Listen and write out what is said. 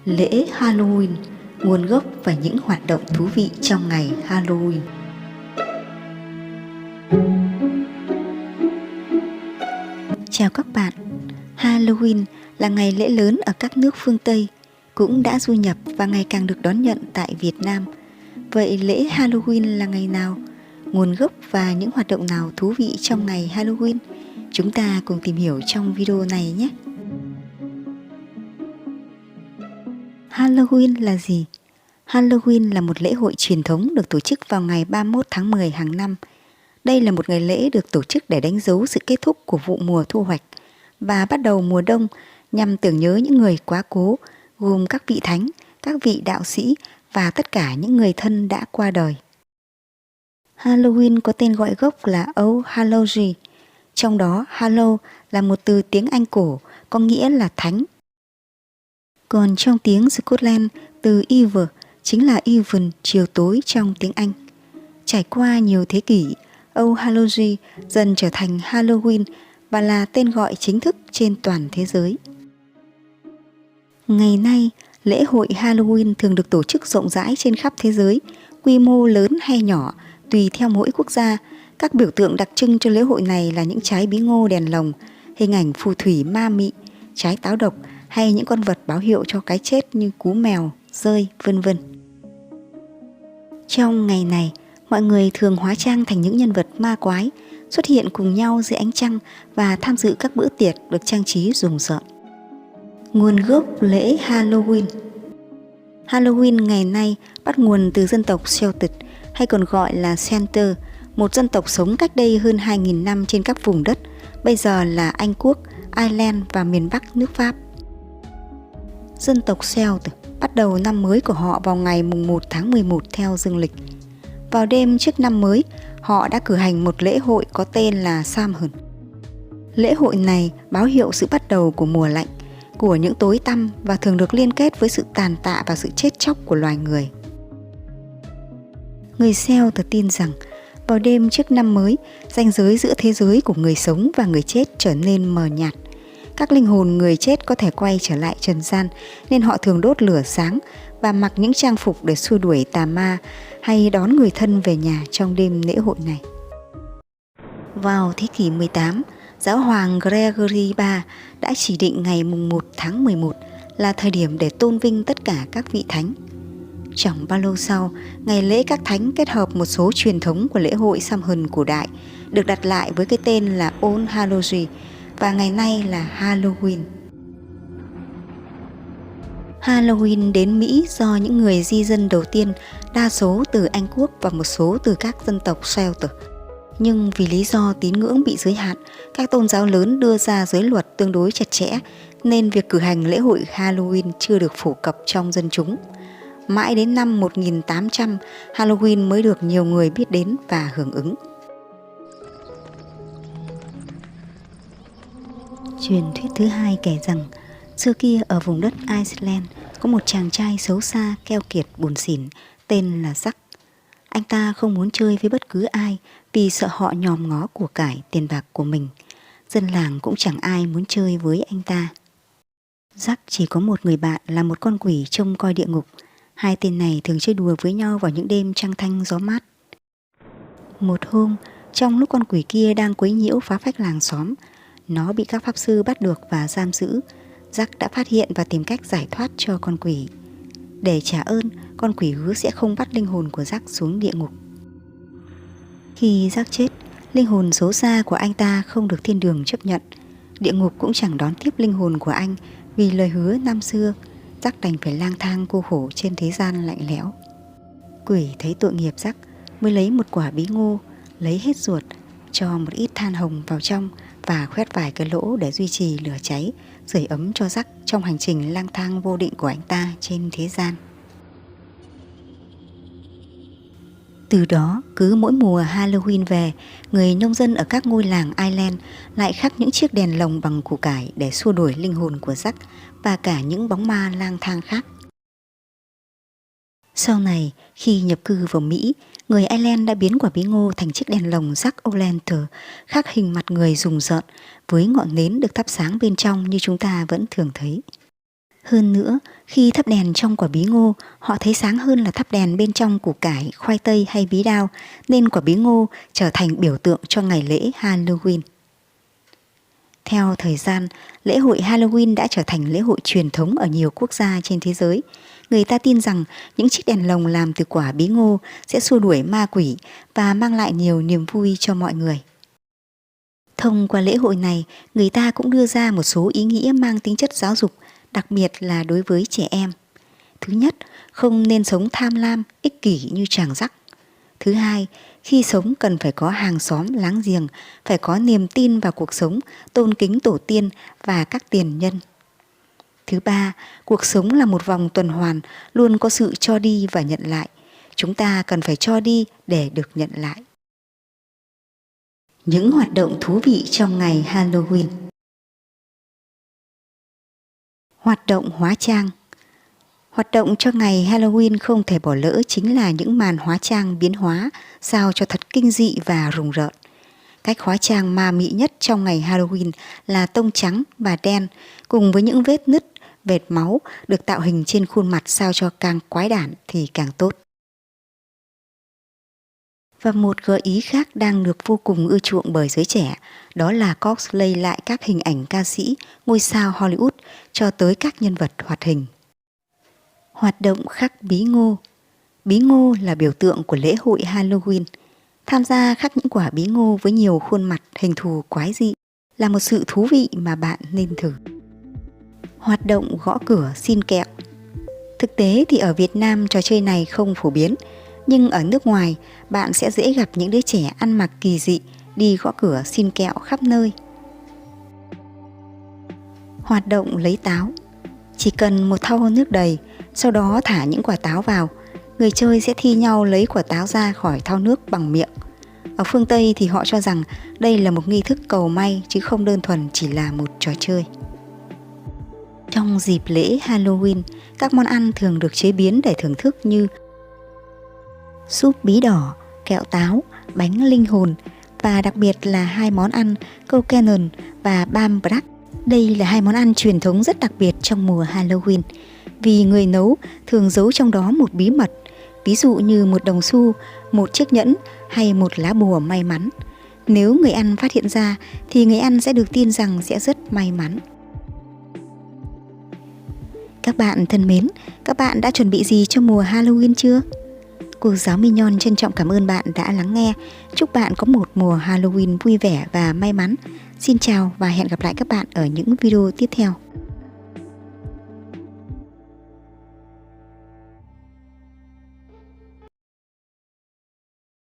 Lễ Halloween, nguồn gốc và những hoạt động thú vị trong ngày Halloween. Chào các bạn, Halloween là ngày lễ lớn ở các nước phương Tây, cũng đã du nhập và ngày càng được đón nhận tại Việt Nam. Vậy lễ Halloween là ngày nào? Nguồn gốc và những hoạt động nào thú vị trong ngày Halloween? Chúng ta cùng tìm hiểu trong video này nhé! Halloween là gì? Halloween là một lễ hội truyền thống được tổ chức vào ngày 31 tháng 10 hàng năm. Đây là một ngày lễ được tổ chức để đánh dấu sự kết thúc của vụ mùa thu hoạch và bắt đầu mùa đông, nhằm tưởng nhớ những người quá cố, gồm các vị thánh, các vị đạo sĩ và tất cả những người thân đã qua đời. Halloween có tên gọi gốc là All Hallows, trong đó Hallow là một từ tiếng Anh cổ có nghĩa là thánh. Còn trong tiếng Scotland, từ Eve chính là even, chiều tối trong tiếng Anh. Trải qua nhiều thế kỷ, All Hallows dần trở thành Halloween và là tên gọi chính thức trên toàn thế giới. Ngày nay, lễ hội Halloween thường được tổ chức rộng rãi trên khắp thế giới, quy mô lớn hay nhỏ, tùy theo mỗi quốc gia. Các biểu tượng đặc trưng cho lễ hội này là những trái bí ngô đèn lồng, hình ảnh phù thủy ma mị, trái táo độc hay những con vật báo hiệu cho cái chết như cú mèo, dơi, vân vân. Trong ngày này, mọi người thường hóa trang thành những nhân vật ma quái, xuất hiện cùng nhau dưới ánh trăng và tham dự các bữa tiệc được trang trí rùng rợn. Nguồn gốc lễ Halloween. Halloween ngày nay bắt nguồn từ dân tộc Celtic, hay còn gọi là Celter, một dân tộc sống cách đây hơn 2.000 năm trên các vùng đất, bây giờ là Anh Quốc, Ireland và miền Bắc nước Pháp. Dân tộc Celt bắt đầu năm mới của họ vào ngày mùng 1 tháng 11 theo dương lịch. Vào đêm trước năm mới, họ đã cử hành một lễ hội có tên là Samhain. Lễ hội này báo hiệu sự bắt đầu của mùa lạnh, của những tối tăm và thường được liên kết với sự tàn tạ và sự chết chóc của loài người. Người Celt tin rằng vào đêm trước năm mới, ranh giới giữa thế giới của người sống và người chết trở nên mờ nhạt. Các linh hồn người chết có thể quay trở lại trần gian, nên họ thường đốt lửa sáng và mặc những trang phục để xua đuổi tà ma hay đón người thân về nhà trong đêm lễ hội này. Vào thế kỷ 18, Giáo hoàng Gregory III đã chỉ định ngày mùng 1 tháng 11 là thời điểm để tôn vinh tất cả các vị thánh. Chẳng bao lâu sau, ngày lễ các thánh kết hợp một số truyền thống của lễ hội Samhain cổ đại được đặt lại với cái tên là All Hallows và ngày nay là Halloween. Halloween đến Mỹ do những người di dân đầu tiên, đa số từ Anh Quốc và một số từ các dân tộc Celtic. Nhưng vì lý do tín ngưỡng bị giới hạn, các tôn giáo lớn đưa ra giới luật tương đối chặt chẽ, nên việc cử hành lễ hội Halloween chưa được phổ cập trong dân chúng. Mãi đến năm 1800, Halloween mới được nhiều người biết đến và hưởng ứng. Truyền thuyết thứ hai kể rằng, xưa kia ở vùng đất Iceland có một chàng trai xấu xa, keo kiệt, buồn xỉn, tên là Jack. Anh ta không muốn chơi với bất cứ ai vì sợ họ nhòm ngó của cải tiền bạc của mình. Dân làng cũng chẳng ai muốn chơi với anh ta. Jack chỉ có một người bạn là một con quỷ trông coi địa ngục. Hai tên này thường chơi đùa với nhau vào những đêm trăng thanh gió mát. Một hôm, trong lúc con quỷ kia đang quấy nhiễu phá phách làng xóm, nó bị các pháp sư bắt được và giam giữ. Jack đã phát hiện và tìm cách giải thoát cho con quỷ. Để trả ơn, con quỷ hứa sẽ không bắt linh hồn của Jack xuống địa ngục. Khi Jack chết, linh hồn xấu xa của anh ta không được thiên đường chấp nhận. Địa ngục cũng chẳng đón tiếp linh hồn của anh vì lời hứa năm xưa. Jack đành phải lang thang cô khổ trên thế gian lạnh lẽo. Quỷ thấy tội nghiệp Jack mới lấy một quả bí ngô, lấy hết ruột, cho một ít than hồng vào trong và khoét vài cái lỗ để duy trì lửa cháy, sưởi ấm cho Jack trong hành trình lang thang vô định của anh ta trên thế gian. Từ đó, cứ mỗi mùa Halloween về, người nông dân ở các ngôi làng Ireland lại khắc những chiếc đèn lồng bằng củ cải để xua đuổi linh hồn của Jack và cả những bóng ma lang thang khác. Sau này, khi nhập cư vào Mỹ, người Ireland đã biến quả bí ngô thành chiếc đèn lồng Jack O'Lantern khắc hình mặt người rùng rợn với ngọn nến được thắp sáng bên trong như chúng ta vẫn thường thấy. Hơn nữa, khi thắp đèn trong quả bí ngô, họ thấy sáng hơn là thắp đèn bên trong củ cải, khoai tây hay bí đao, nên quả bí ngô trở thành biểu tượng cho ngày lễ Halloween. Theo thời gian, lễ hội Halloween đã trở thành lễ hội truyền thống ở nhiều quốc gia trên thế giới. Người ta tin rằng những chiếc đèn lồng làm từ quả bí ngô sẽ xua đuổi ma quỷ và mang lại nhiều niềm vui cho mọi người. Thông qua lễ hội này, người ta cũng đưa ra một số ý nghĩa mang tính chất giáo dục, đặc biệt là đối với trẻ em. Thứ nhất, không nên sống tham lam, ích kỷ như tràng rắc. Thứ hai, khi sống cần phải có hàng xóm láng giềng, phải có niềm tin vào cuộc sống, tôn kính tổ tiên và các tiền nhân. Thứ ba, cuộc sống là một vòng tuần hoàn, luôn có sự cho đi và nhận lại. Chúng ta cần phải cho đi để được nhận lại. Những hoạt động thú vị trong ngày Halloween. Hoạt động hóa trang. Hoạt động cho ngày Halloween không thể bỏ lỡ chính là những màn hóa trang biến hóa, sao cho thật kinh dị và rùng rợn. Cách hóa trang ma mị nhất trong ngày Halloween là tông trắng và đen, cùng với những vết nứt, vệt máu được tạo hình trên khuôn mặt sao cho càng quái đản thì càng tốt. Và một gợi ý khác đang được vô cùng ưa chuộng bởi giới trẻ, đó là cosplay lại các hình ảnh ca sĩ, ngôi sao Hollywood cho tới các nhân vật hoạt hình. Hoạt động khắc bí ngô. Bí ngô là biểu tượng của lễ hội Halloween. Tham gia khắc những quả bí ngô với nhiều khuôn mặt hình thù quái dị là một sự thú vị mà bạn nên thử. Hoạt động gõ cửa xin kẹo. Thực tế thì ở Việt Nam trò chơi này không phổ biến, nhưng ở nước ngoài bạn sẽ dễ gặp những đứa trẻ ăn mặc kỳ dị đi gõ cửa xin kẹo khắp nơi. Hoạt động lấy táo. Chỉ cần một thau nước đầy, sau đó thả những quả táo vào, người chơi sẽ thi nhau lấy quả táo ra khỏi thau nước bằng miệng. Ở phương Tây thì họ cho rằng đây là một nghi thức cầu may chứ không đơn thuần chỉ là một trò chơi. Trong dịp lễ Halloween, các món ăn thường được chế biến để thưởng thức như súp bí đỏ, kẹo táo, bánh linh hồn và đặc biệt là hai món ăn câu cannon và bam brak. Đây là hai món ăn truyền thống rất đặc biệt trong mùa Halloween vì người nấu thường giấu trong đó một bí mật, ví dụ như một đồng xu, một chiếc nhẫn hay một lá bùa may mắn. Nếu người ăn phát hiện ra thì người ăn sẽ được tin rằng sẽ rất may mắn. Các bạn thân mến, các bạn đã chuẩn bị gì cho mùa Halloween chưa? Cô giáo Mignon trân trọng cảm ơn bạn đã lắng nghe. Chúc bạn có một mùa Halloween vui vẻ và may mắn. Xin chào và hẹn gặp lại các bạn ở những video tiếp theo.